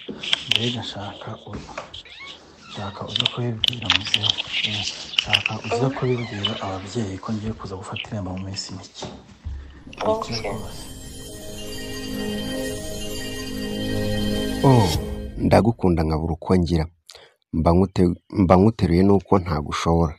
mbega shaka uza kubibwira muzehe, shaka uza kubibwira ababyeyi ko ngiye kuza gufata irembo mu minsi mike. Ndagukunda nkabura uko ngira, mba nkuteruye nuko ntagushobora.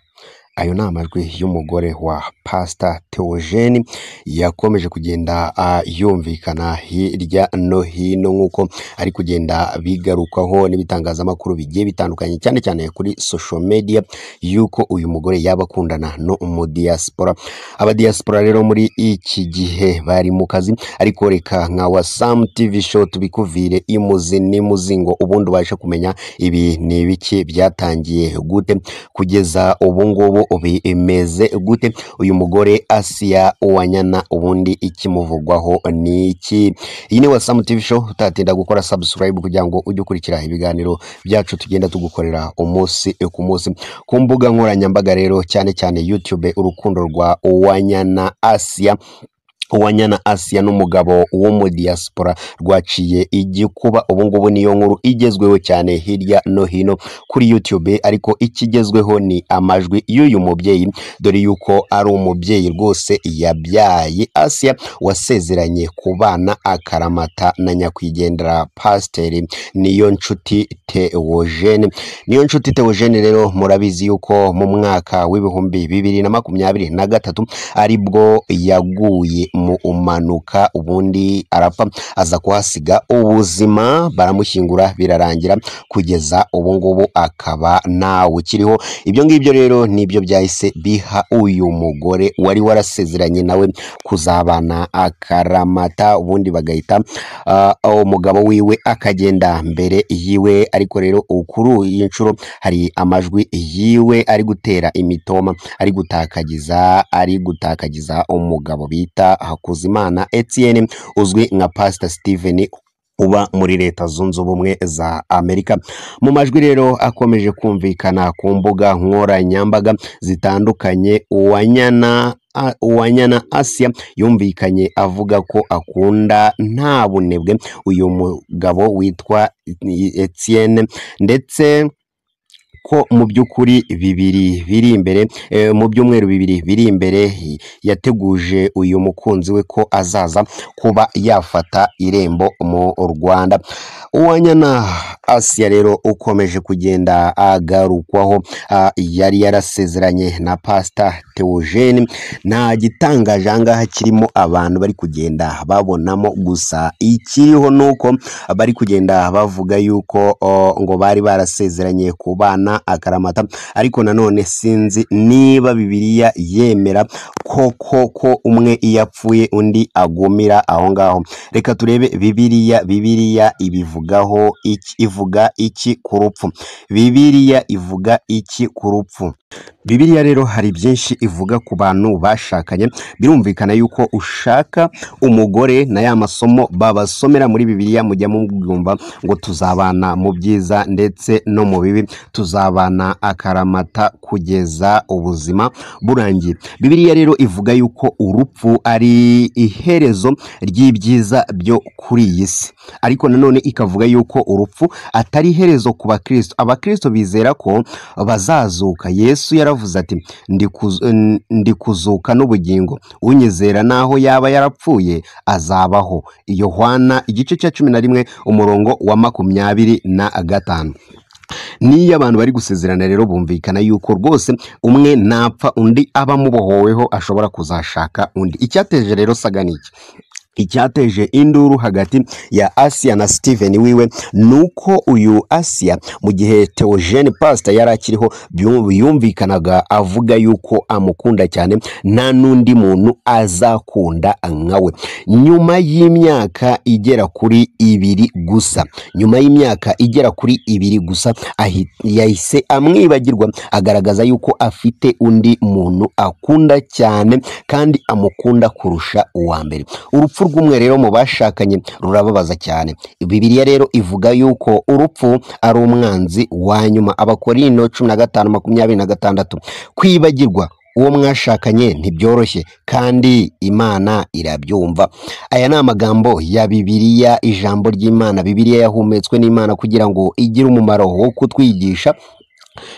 Ayo ni amajwi y'umugore wa Pastor Theogene yakomeje kugenda yumvikana hirya no hino nk'uko ari kugenda bigarukaho n'ibitangazamakuru bigiye bitandukanye, cyane cyane kuri social media, yuko uyu mugore yaba akundana no mu diaspora. Abadiaspora rero muri iki gihe bari mu kazi, ariko reka nka Wasam TV show tubikuvire imuzi n'imuzingo, ubundi ubashe kumenya ibi ni ibiki, byatangiye gute, kugeza ubu ngubu bimeze gute. Uyu mugore Asia Uwanyana ubundi ikimuvugwaho ni iki? Iyi ni Wasam TV show, utatinda gukora subscribe kugira ngo ujye ukurikira ibiganiro byacu tugenda tugukorera umunsi ku munsi ku mbuga nkoranyambaga. Rero cyane cyane YouTube, urukundo rwa Uwanyana Asia n'umugabo wo mu diaspora rwaciye igikuba. Ubu ngubu niyo nkuru igezweho cyane hirya no hino kuri YouTube, ariko ikigezweho ni amajwi y'uyu mubyeyi, dore yuko ari umubyeyi rwose yabyaye Asia wasezeranye kubana akaramata na nyakwigendera Pasiteri Niyonshuti Theogene. Rero murabizi yuko mu mwaka w'ibihumbi 2023 aribwo yaguye mu umanuka, ubundi arapfa, aza kuhasiga ubuzima, baramushyingura birarangira, kugeza ubu ngubu akaba nawe ukiriho. Ibyo ngibyo rero nibyo byahise biha uyu mugore wari warasezeranye nawe kuzabana akaramata, ubundi bagahita umugabo wiwe akagenda mbere yiwe. Ariko rero kuri iyi nshuro hari amajwi yiwe ari gutera imitoma, ari gutakagiza umugabo bita Hakuzimana Etienne, uzwi nka Pastor Steven, uba muri Leta Zunze Ubumwe za Amerika. Mu majwi rero akomeje kumvikana ku mbuga nkoranyambaga zitandukanye, Uwanyana Asia yumvikanye avuga ko akunda nta bunebwe uyu mugabo witwa Etienne, ndetse ko mu by'ukuri mu byumweru bibiri biri imbere yateguje uyu mukunzi we ko azaza kuba yafata irembo mu Rwanda. Uwanyana Asia rero ukomeje kugenda agarukwaho, yari yarasezeranye na Pastor Theogene. Nta gitangaje ahangaha kirimo abantu bari kugenda babonamo, gusa ikiriho nuko bari kugenda bavuga yuko ngo bari barasezeranye kubana akaramata, ariko nanone sinzi niba Bibiliya yemera ko umwe iyo apfuye undi agumira aho ngaho. Reka turebe Bibiliya ivuga iki ku rupfu. Bibiliya ivuga iki ku rupfu? Bibiliya rero hari byinshi ivuga ku bantu bashakanye. Birumvikana yuko ushaka umugore na ya masomo babasomera muri Bibiliya mujya mumwumva ngo tuzabana mu byiza ndetse no mu bibi, tuzabana akaramata kugeza ubuzima burangiye. Bibiliya rero ivuga yuko urupfu ari iherezo ry'ibyiza byo kuri iyi si, ariko nanone ikavuga yuko urupfu atari iherezo ku bakristo. Abakristo bizera ko bazazuka. Yesu yaravuze ati ndi kuzuka n'ubugingo, unyizera naho yaba yarapfuye azabaho. Yohana igice cya 11 umurongo wa 25. Niyo abantu bari gusezerana rero bumvikana yuko rwose umwe napfa undi aba mubohoweho ashobora kuzashaka undi. Icyateje rero saganiki, icyateje induru hagati ya Asia na Steven wiwe, nuko uyu Asia mu gihe Theogene Pastor yari akiriho yumvikanaga avuga yuko amukunda cyane, nta n'undi muntu azakunda nkawe. Nyuma y'imyaka igera kuri 2 gusa, yahise amwibagirwa, agaragaza yuko afite undi muntu akunda cyane kandi amukunda kurusha uwa mbere. Urupfu rw'umwe rero mu bashakanye rurababaza cyane. Bibiliya rero ivuga yuko urupfu ari umwanzi wa nyuma. Abakorinto 15:26. Kwibagirwa uwo mwashakanye ntibyoroshye kandi Imana irabyumva. Aya ni amagambo ya Bibiliya, ijambo ry'Imana. Bibiliya yahumetswe n'Imana kugira ngo igire umumaro wo kutwigisha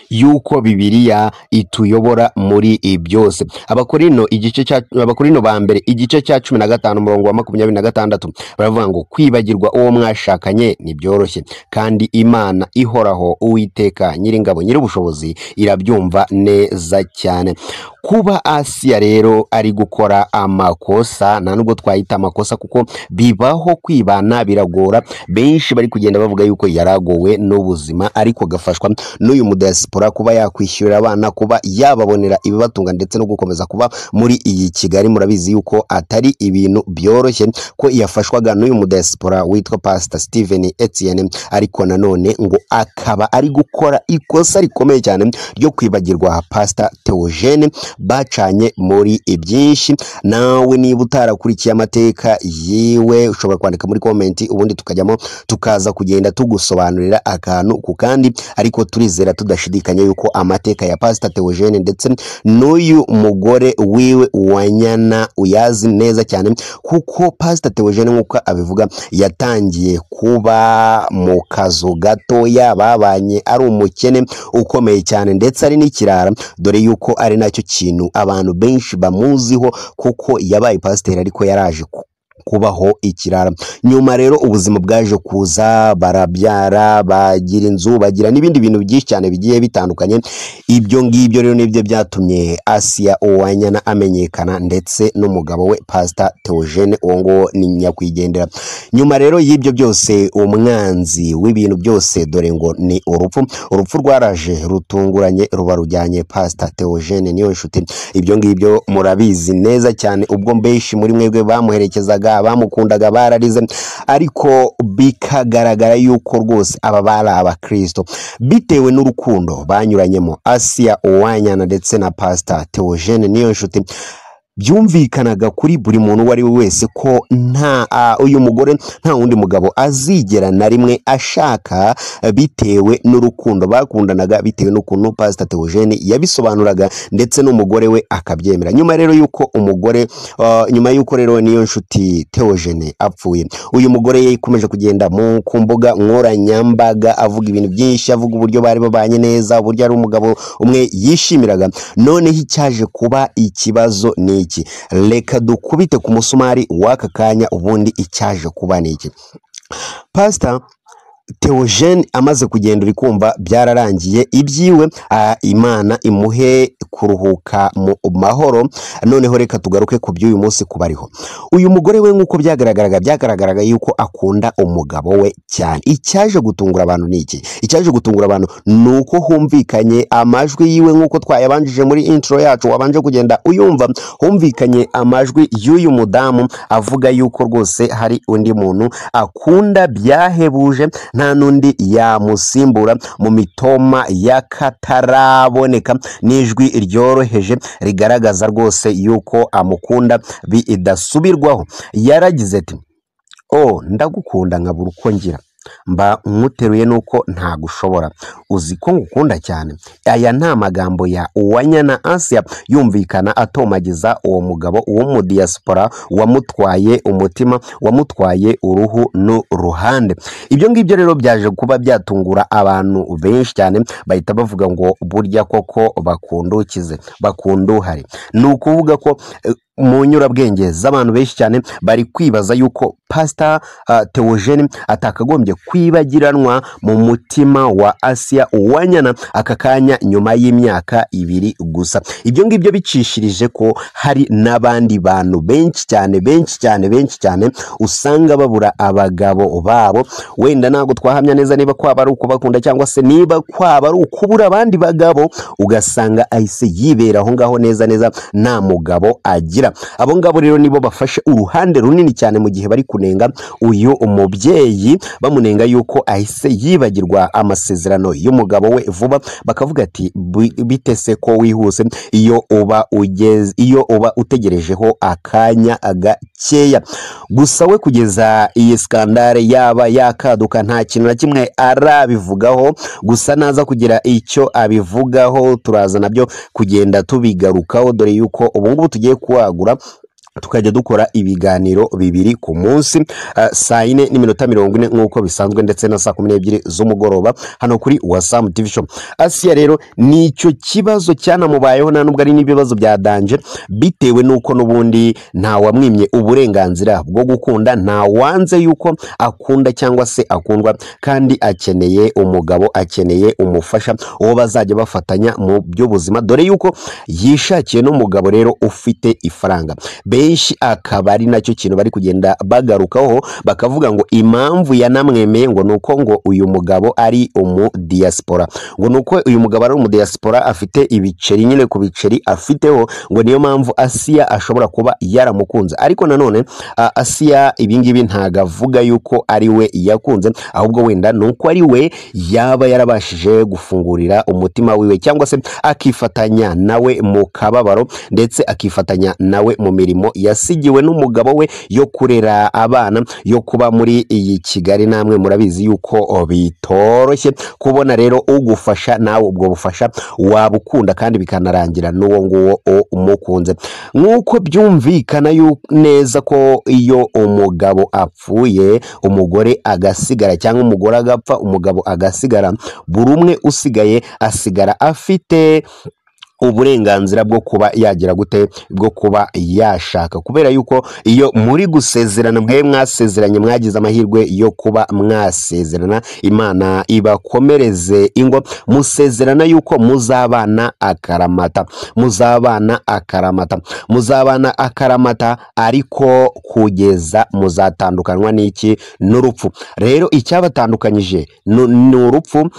yuko Bibiliya ituyobora muri byose. Abakorino ba mbere igice cya 15 umurongo wa 26 baravuga ngo kwibagirwa uwo mwashakanye ntibyoroshye kandi Imana ihoraho Uwiteka Nyiringabo Nyirubushobozi irabyumva neza cyane. Kuba Asiya rero ari gukora amakosa, nta nubwo twahita amakosa kuko bibaho, kwibana biragora. Benshi bari kugenda bavuga yuko yaragowe n'ubuzima ariko gafashwa n'uyu mudiaspora kuba yakwishyurira abana, kuba yababonera ibibatunga ndetse no gukomeza kuba muri iyi Kigali. Murabizi yuko atari ibintu byoroshye ko yafashwaga n'uyu mudiaspora witwa Pastor Steven Etienne, ariko nanone ngo akaba ari gukora ikosa rikomeye cyane ryo kwibagirwa Pastor Theogene. Bacanye muri ibyinshi. Nawe niba utarakurikiye amateka yiwe ushobora kwandika muri comment, ubundi tukajyamo tukaza kugenda tugusobanurira akantu ku kandi, ariko turizera tudashidikanya yuko amateka ya Pastor Theogene ndetse n'uyu mugore wiwe Uwanyana uyazi neza cyane, kuko Pastor Theogene nk'uko abivuga yatangiye kuba mu kazu gatoya, babanye ari umukene ukomeye cyane ndetse ari n'ikirara, dore yuko ari nacyo kintu abantu benshi bamuziho kuko yabaye pasiteri ariko yaraje kubaho ikirara. Nyuma rero ubuzima bwaje kuza, barabyara, bagira inzu, bagira n'ibindi bintu byinshi cyane bigiye bitandukanye. Ibyo ngibyo rero nibyo byatumye Asiya Uwanyana amenyekana ndetse n'umugabo we Pastor Theogene, uwo ngo ni nyakwigendera. Nyuma rero y'ibyo byose, umwanzi w'ibintu byose dore ngo ni urupfu rwaraje rutunguranye ruba rujyanye Pastor Theogene niyo nshuti. Ibyo ngibyo murabizi neza cyane, ubwo benshi muri mwebwe bamuherekezaga, bamukundaga, bararize, ariko bikagaragara yuko rwose aba bari abakristo bitewe n'urukundo banyuranyemo Asiya Uwanyana ndetse na Pastor Theogene niyo nshuti. Byumvikanaga kuri buri muntu uwo ari we wese ko uyu mugore nta wundi mugabo azigera na rimwe ashaka, bitewe n'urukundo bakundanaga, bitewe n'ukuntu Pastor Theogene yabisobanuraga ndetse n'umugore we akabyemera. Nyuma rero yuko rero niyo nshuti Theogene apfuye, uyu mugore yakomeje kugenda ku mbuga nkoranyambaga avuga ibintu byinshi, avuga uburyo bari babanye neza, uburyo ari umugabo umwe yishimiraga. Noneho icyaje kuba ikibazo ni iki? Reka dukubite ku musumari w'aka kanya, ubundi icyaje kuba ni iki? Pastor Theogene amaze kugenda, uri kumva byararangiye ibyiwe, Imana imuhe kuruhuka mu mahoro. Noneho reka tugaruke ku by'uyu munsi kubariho. Uyu mugore we nk'uko byagaragaraga yuko akunda umugabo we cyane. Icyaje gutungura abantu ni iki? Icyaje gutungura abantu ni uko humvikanye amajwi yiwe, nk'uko twayabanjije muri intro yacu wabanje kugenda uyumva. Humvikanye amajwi y'uyu mudamu avuga yuko rwose hari undi muntu akunda byahebuje, nta nundi yamusimbura mu mitoma y'akataraboneka, n'ijwi ryoroheje rigaragaza rwose yuko amukunda bidasubirwaho. Yaragize ati, ndagukunda nkabura uko ngira, mba nkuteruye nuko ntagushobora, uzi ko ngukunda cyane. Aya nta magambo ya Uwanyana Asiya yumvikana atomagiza uwo mugabo w'umudiaspora wamutwaye umutima, wamutwaye uruhu n'uruhande. Ibyo ngibyo rero byaje kuba byatungura abantu benshi cyane, bahita bavuga ngo burya koko bakundukize, bakunduhari. Ni ukuvuga ko mu nyurabwenge z'abantu benshi cyane bari kwibaza yuko Pastor Theogene atakagombye kwibagiranwa mu mutima wa Asiya Uwanyana aka kanya nyuma y'imyaka 2 gusa. Ibyo ngibyo bicishirije ko hari n'abandi bantu benshi cyane usanga babura abagabo babo. Wenda ntago twahamya neza niba kwaba ari ukubakunda cyangwa se niba kwaba ari ukubura abandi bagabo, ugasanga ahise yibera aho ngaho neza nta mugabo agira. gukurikira. Abo ngabo rero nibo bafashe uruhande runini cyane mu gihe bari kunenga uyu umubyeyi, bamunenga yuko ahise yibagirwa amasezerano y'umugabo we vuba, bakavuga ati bitese ko wihuse iyo uba utegerejeho akanya gakeya. Gusa we kugeza iyi skandale yaba yakaduka nta kintu na kimwe arabivugaho, gusa naza kugira icyo abivugaho turaza nabyo kugenda tubigarukaho, dore yuko ubu ngubu tugiye kuwagura tukajya dukora ibiganiro bibiri ku munsi, saa 4:40 nk'uko bisanzwe, ndetse na saa 12 z'umugoroba hano kuri Wasam TV Show. Asia rero nicyo kibazo cyanamubayeho, nta nubwo ari n'ibibazo bya danje, bitewe nuko nubundi nta wamwimye uburenganzira bwo gukunda, nta wanze yuko akunda cyangwa se akundwa, kandi akeneye umugabo, akeneye umufasha uwo bazajya bafatanya mu by'ubuzima, dore yuko yishakiye n'umugabo rero ufite ifaranga. Benshi akaba ari nacyo kintu bari kugenda bagarukaho, bakavuga ngo impamvu yanamwemeye ngo nuko ngo uyu mugabo ari diaspora, ngo nuko uyu mugabo ari diaspora, afite ibiceri, nyine ku biceri afiteho, ngo niyo mpamvu Asia ashobora kuba yaramukunze. Ariko nanone Asia ibingibi ntago avuga yuko ari we yakunze, ahubwo wenda nuko ari we yaba yarabashije gufungurira umutima wiwe, cyangwa se akifatanya nawe mu kababaro, ndetse akifatanya nawe mu mirimo yasigiwe n'umugabo we yo kurera abana, yo kuba muri iyi Kigali. Namwe murabizi yuko bitoroshye kubona rero ugufasha, nawe ubwo bufasha wabukunda kandi bikanarangira n'uwo nguwo umukunze. Nk'uko byumvikana neza ko iyo umugabo apfuye umugore agasigara, cyangwa umugore agapfa umugabo agasigara, buri umwe usigaye asigara afite uburenganzira bwo kuba yagira gute, bwo kuba yashaka, kubera yuko iyo muri gusezerana mwe mwasezeranye, mwagize amahirwe yo kuba mwasezerana, Imana ibakomereze ingo, musezerana yuko muzabana akaramata, muzabana akaramata, ariko kugeza muzatandukanwa n'iki? N'urupfu. Rero icyabatandukanyije ni urupfu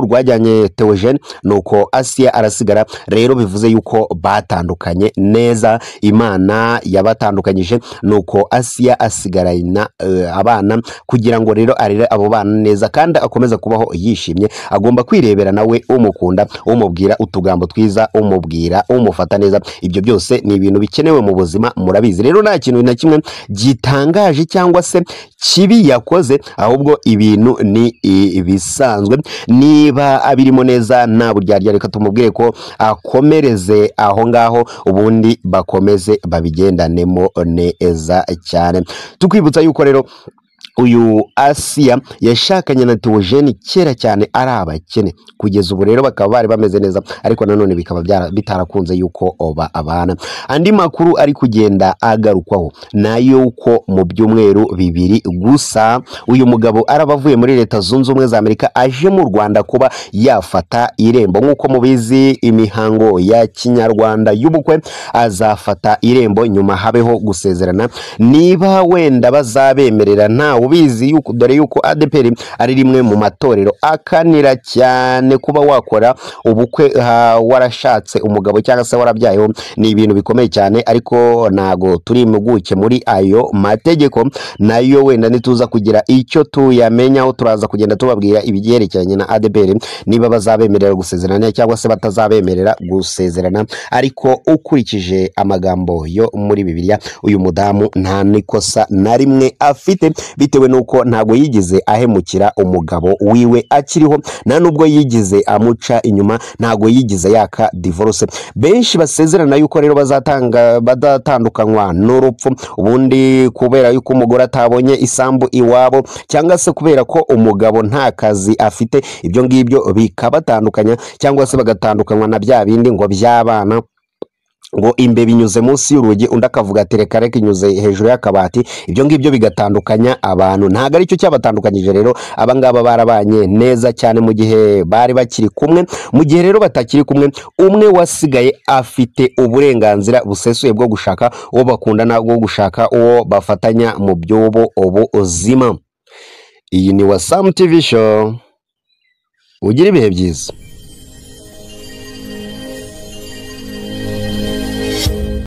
rwajyanye Theogene, nuko Asia arasigara. Rero bivuze yuko batandukanye neza, Imana yabatandukanyije, nuko Asia asigarana abana, kugira ngo rero arere abo bana neza kandi akomeza kubaho yishimye. Agomba kwirebera nawe umukunda, umubwira utugambo twiza, umubwira umufata neza. Ibyo byose ni ibintu bikenewe mu buzima, murabizi. Rero nta kintu na kimwe gitangaje cyangwa se kibi yakoze, ahubwo ibintu ni ibisanzwe. Niba abirimo neza nta buryarya, reka tumubwire ko akomereze aho ngaho, ubundi bakomeze babigendanemo neza cyane. Tukwibutsa yuko rero uyu Asia yashakanye na Theogene kera cyane ari abakene, kugeza ubu rero bakaba bari bameze neza, ariko nanone bikaba bitarakunze yuko abana. Andi makuru ari kugenda agarukwaho nayo uko mu byumweru bibiri gusa uyu mugabo arabavuye muri Leta Zunze Ubumwe za Amerika, aje mu Rwanda kuba yafata irembo. Nk'uko mubizi, imihango ya kinyarwanda y'ubukwe azafata irembo, nyuma habeho gusezerana. Niba wenda bazabemerera nta ubizi yuko, dore yuko ADPR ari rimwe mu matorero akanira cyane kuba wakora ubukwe warashatse umugabo cyangwa se warabyayeho, ni ibintu bikomeye cyane. Ariko nago turi impuguke muri ayo mategeko, nayo wenda nituza kugira icyo tuyamenyaho turaza kugenda tubabwira ibigerekeranye na ADPR, niba bazabemerera gusezerana cyangwa se batazabemerera gusezerana. Ariko ukurikije amagambo yo muri Bibiliya, uyu mudamu nta nikosa na rimwe afite, bitewe nuko ntago yigize ahemukira umugabo wiwe akiriho, nta nubwo yigize amuca inyuma, ntago yigize yaka divorce. Benshi basezerana yuko rero badatandukanywa n'urupfu, ubundi kubera yuko umugore atabonye isambu iwabo, cyangwa se kubera ko umugabo nta kazi afite, ibyo ngibyo bikabatandukanya, cyangwa se bagatandukanywa na bya bindi ngo by'abana, ngo imbeba inyuze munsi y'urugi, undi akavuga ati reka inyuze hejuru y'akabati. Ibyo ngibyo bigatandukanya abantu, ntago ari cyo cyabatandukanyije. Rero abangaba barabanye neza cyane mu gihe bari bakiri kumwe. Mu gihe rero batakiri kumwe, umwe wasigaye afite uburenganzira busesuye bwo gushaka uwo bakundana, bwo gushaka uwo bafatanya mu by'ubu ubuzima. Iyi ni Wasam TV Show, ugira ibihe byiza.